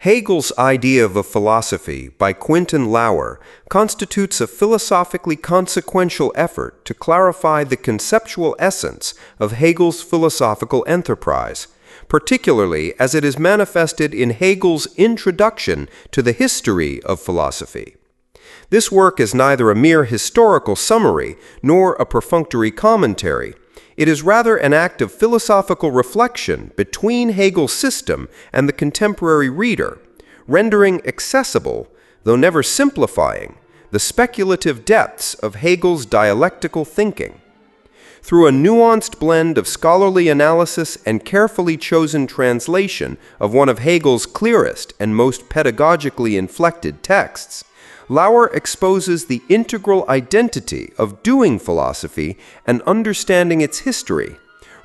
Hegel's Idea of a Philosophy by Quentin Lauer constitutes a philosophically consequential effort to clarify the conceptual essence of Hegel's philosophical enterprise, particularly as it is manifested in Hegel's Introduction to the History of Philosophy. This work is neither a mere historical summary nor a perfunctory commentary. It is rather an act of philosophical reflection between Hegel's system and the contemporary reader, rendering accessible, though never simplifying, the speculative depths of Hegel's dialectical thinking. Through a nuanced blend of scholarly analysis and carefully chosen translation of one of Hegel's clearest and most pedagogically inflected texts, Lauer exposes the integral identity of doing philosophy and understanding its history,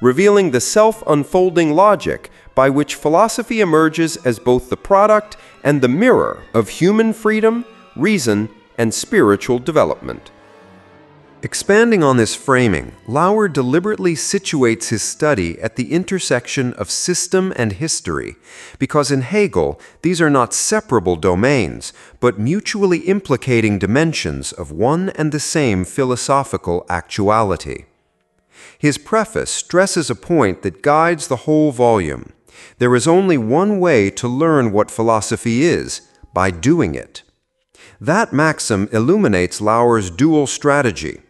revealing the self-unfolding logic by which philosophy emerges as both the product and the mirror of human freedom, reason, and spiritual development. Expanding on this framing, Lauer deliberately situates his study at the intersection of system and history, because in Hegel, these are not separable domains, but mutually implicating dimensions of one and the same philosophical actuality. His preface stresses a point that guides the whole volume. There is only one way to learn what philosophy is, by doing it. That maxim illuminates Lauer's dual strategy.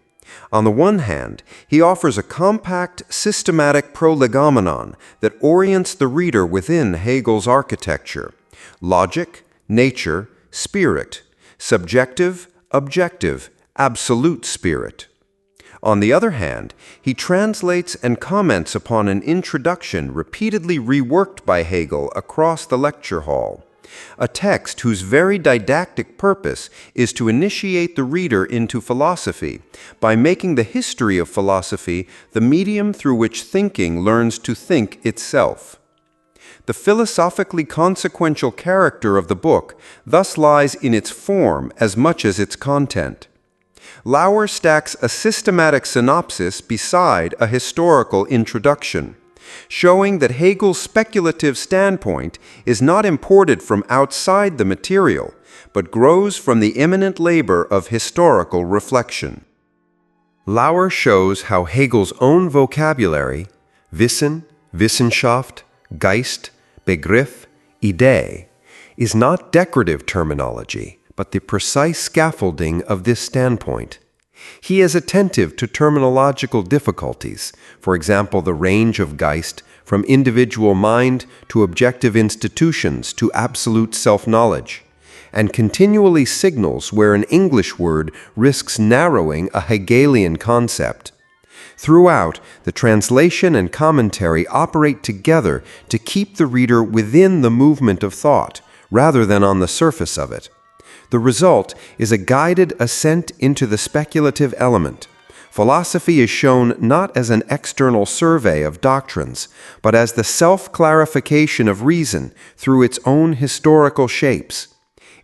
On the one hand, he offers a compact, systematic prolegomenon that orients the reader within Hegel's architecture: logic, nature, spirit, subjective, objective, absolute spirit. On the other hand, he translates and comments upon an introduction repeatedly reworked by Hegel across the lecture hall, a text whose very didactic purpose is to initiate the reader into philosophy by making the history of philosophy the medium through which thinking learns to think itself. The philosophically consequential character of the book thus lies in its form as much as its content. Lauer stacks a systematic synopsis beside a historical introduction, showing that Hegel's speculative standpoint is not imported from outside the material, but grows from the imminent labor of historical reflection. Lauer shows how Hegel's own vocabulary, Wissen, Wissenschaft, Geist, Begriff, Idee, is not decorative terminology, but the precise scaffolding of this standpoint. He is attentive to terminological difficulties, for example, the range of Geist from individual mind to objective institutions to absolute self-knowledge, and continually signals where an English word risks narrowing a Hegelian concept. Throughout, the translation and commentary operate together to keep the reader within the movement of thought, rather than on the surface of it. The result is a guided ascent into the speculative element. Philosophy is shown not as an external survey of doctrines, but as the self-clarification of reason through its own historical shapes.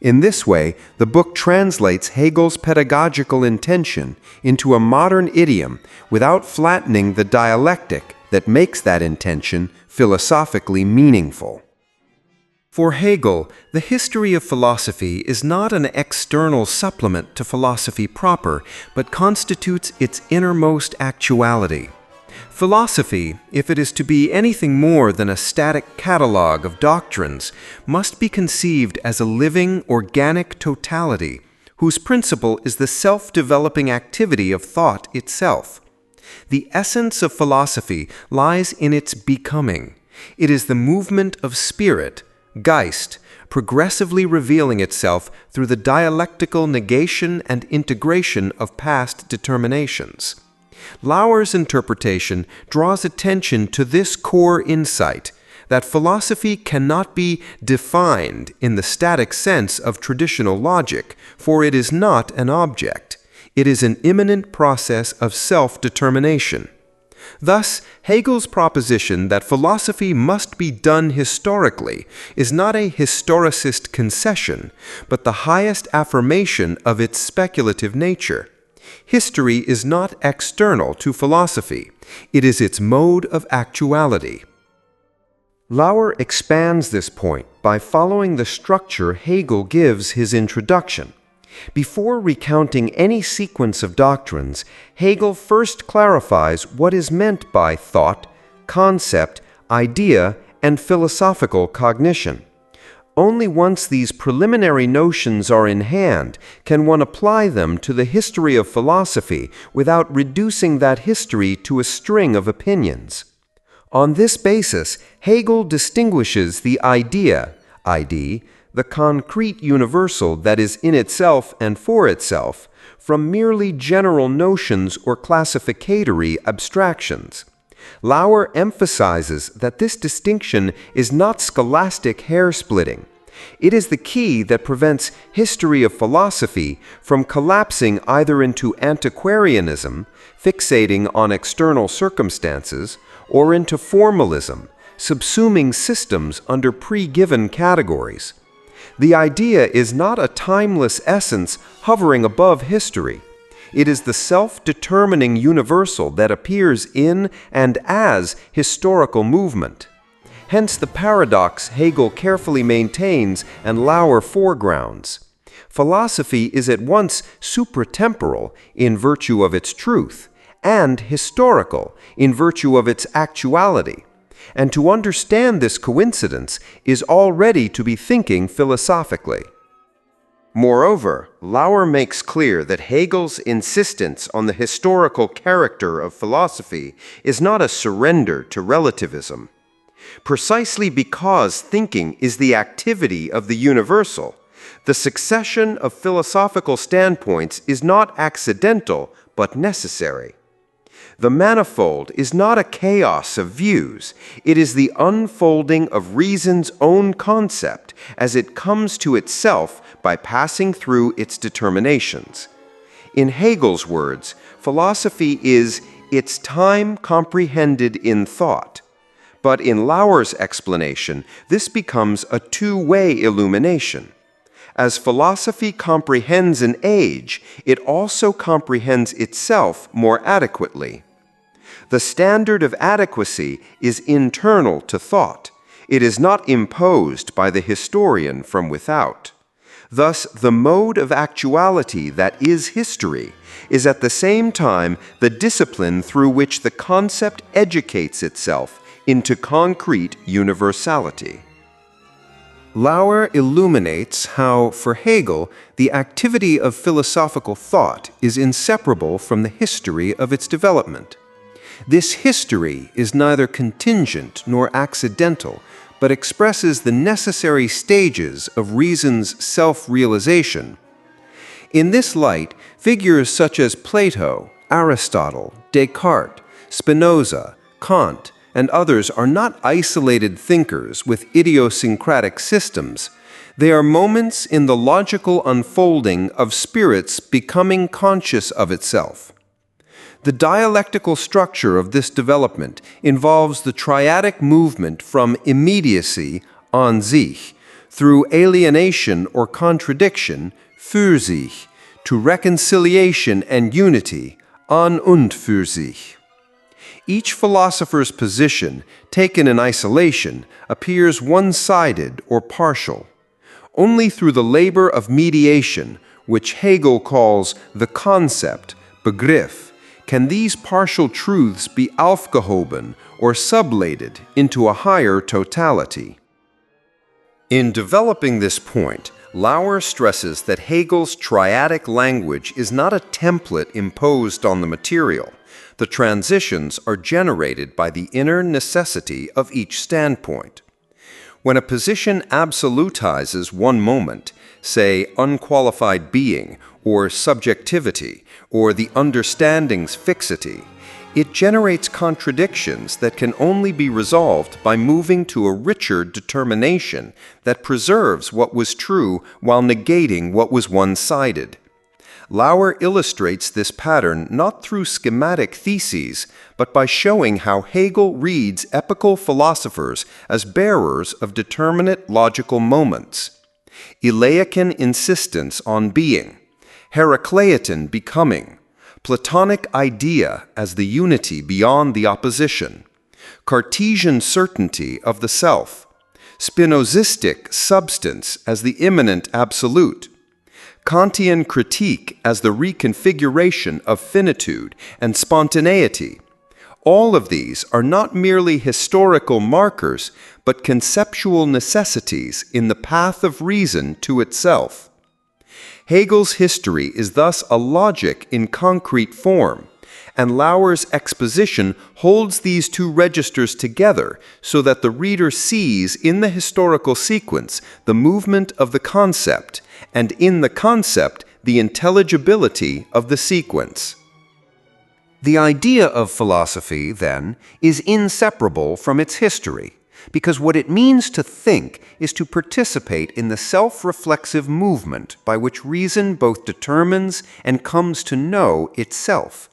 In this way, the book translates Hegel's pedagogical intention into a modern idiom without flattening the dialectic that makes that intention philosophically meaningful. For Hegel, the history of philosophy is not an external supplement to philosophy proper, but constitutes its innermost actuality. Philosophy, if it is to be anything more than a static catalogue of doctrines, must be conceived as a living, organic totality, whose principle is the self-developing activity of thought itself. The essence of philosophy lies in its becoming. It is the movement of spirit, Geist, progressively revealing itself through the dialectical negation and integration of past determinations. Lauer's interpretation draws attention to this core insight, that philosophy cannot be defined in the static sense of traditional logic, for it is not an object. It is an immanent process of self-determination. Thus, Hegel's proposition that philosophy must be done historically is not a historicist concession, but the highest affirmation of its speculative nature. History is not external to philosophy. It is its mode of actuality. Lauer expands this point by following the structure Hegel gives his introduction. Before recounting any sequence of doctrines, Hegel first clarifies what is meant by thought, concept, idea, and philosophical cognition. Only once these preliminary notions are in hand can one apply them to the history of philosophy without reducing that history to a string of opinions. On this basis, Hegel distinguishes the idea, Idee, the concrete universal that is in itself and for itself, from merely general notions or classificatory abstractions. Lauer emphasizes that this distinction is not scholastic hair-splitting. It is the key that prevents history of philosophy from collapsing either into antiquarianism, fixating on external circumstances, or into formalism, subsuming systems under pre-given categories. The idea is not a timeless essence hovering above history. It is the self-determining universal that appears in and as historical movement. Hence the paradox Hegel carefully maintains and Lauer foregrounds. Philosophy is at once supratemporal in virtue of its truth, and historical in virtue of its actuality. And to understand this coincidence is already to be thinking philosophically. Moreover, Lauer makes clear that Hegel's insistence on the historical character of philosophy is not a surrender to relativism. Precisely because thinking is the activity of the universal, the succession of philosophical standpoints is not accidental but necessary. The manifold is not a chaos of views. It is the unfolding of reason's own concept as it comes to itself by passing through its determinations. In Hegel's words, philosophy is its time comprehended in thought. But in Lauer's explanation, this becomes a two-way illumination. As philosophy comprehends an age, it also comprehends itself more adequately. The standard of adequacy is internal to thought. It is not imposed by the historian from without. Thus, the mode of actuality that is history is at the same time the discipline through which the concept educates itself into concrete universality. Lauer illuminates how, for Hegel, the activity of philosophical thought is inseparable from the history of its development. This history is neither contingent nor accidental, but expresses the necessary stages of reason's self-realization. In this light, figures such as Plato, Aristotle, Descartes, Spinoza, Kant, and others are not isolated thinkers with idiosyncratic systems. They are moments in the logical unfolding of spirit's becoming conscious of itself. The dialectical structure of this development involves the triadic movement from immediacy, an sich, through alienation or contradiction, für sich, to reconciliation and unity, an und für sich. Each philosopher's position, taken in isolation, appears one-sided or partial. Only through the labor of mediation, which Hegel calls the concept, Begriff, can these partial truths be aufgehoben or sublated into a higher totality. In developing this point, Lauer stresses that Hegel's triadic language is not a template imposed on the material. The transitions are generated by the inner necessity of each standpoint. When a position absolutizes one moment, say unqualified being, or subjectivity, or the understanding's fixity, it generates contradictions that can only be resolved by moving to a richer determination that preserves what was true while negating what was one-sided. Lauer illustrates this pattern not through schematic theses, but by showing how Hegel reads epical philosophers as bearers of determinate logical moments. Eleacan insistence on being, Heracleitan becoming, Platonic idea as the unity beyond the opposition, Cartesian certainty of the self, Spinozistic substance as the immanent absolute, Kantian critique as the reconfiguration of finitude and spontaneity. All of these are not merely historical markers, but conceptual necessities in the path of reason to itself. Hegel's history is thus a logic in concrete form, and Lauer's exposition holds these two registers together so that the reader sees in the historical sequence the movement of the concept, and in the concept the intelligibility of the sequence. The idea of philosophy, then, is inseparable from its history, because what it means to think is to participate in the self-reflexive movement by which reason both determines and comes to know itself.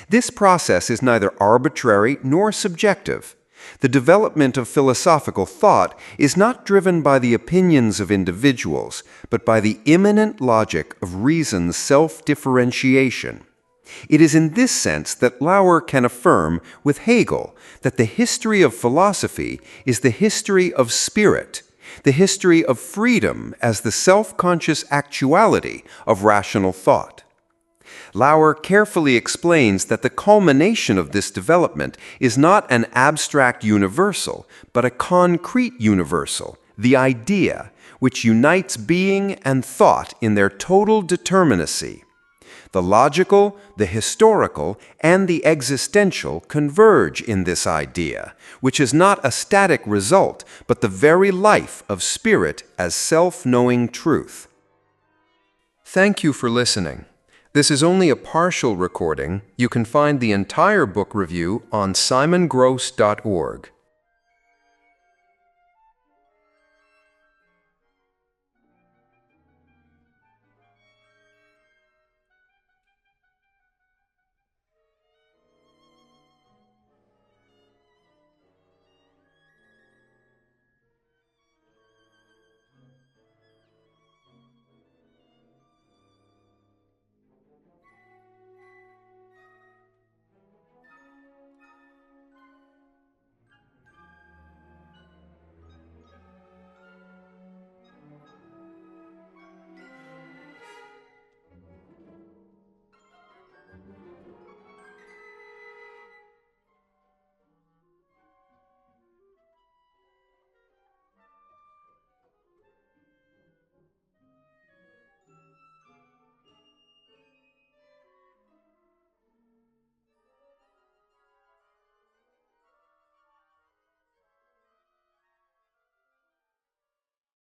This process is neither arbitrary nor subjective. The development of philosophical thought is not driven by the opinions of individuals, but by the immanent logic of reason's self-differentiation. It is in this sense that Lauer can affirm with Hegel that the history of philosophy is the history of spirit, the history of freedom as the self-conscious actuality of rational thought. Lauer carefully explains that the culmination of this development is not an abstract universal, but a concrete universal, the idea, which unites being and thought in their total determinacy. The logical, the historical, and the existential converge in this idea, which is not a static result, but the very life of spirit as self-knowing truth. Thank you for listening. This is only a partial recording. You can find the entire book review on simongross.org.